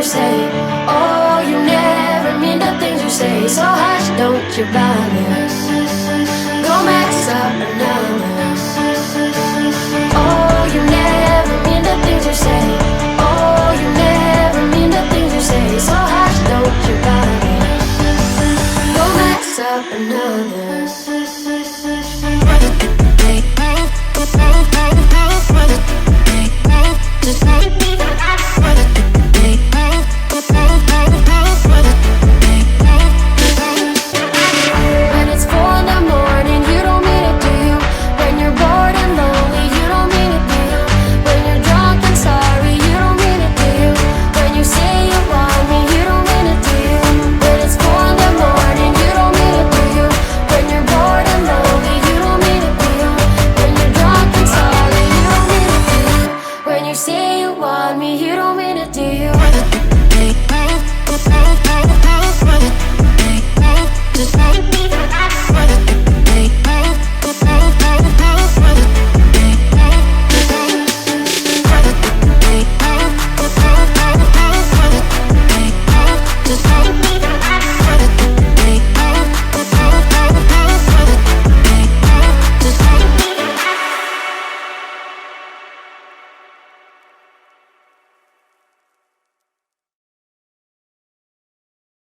say. Oh, you never mean the things you say. So hush, don't you bother. Go mess up another. Oh, you never mean the things you say. Oh, you never mean the things you say. So hush, don't you bother. Go mess up another. When it's 4 in the morning, you don't mean it, do you? When you're bored and lonely, you don't mean it, do you? When you're drunk and sorry, you don't mean it, do you? When you say you want me, you don't mean it, do you? When it's 4 in the morning, you don't mean it, do you? When you're bored and lonely, you don't mean it, do you? When you're drunk and sorry, you don't mean it, do you? When you say you want me, you don't mean it, do you?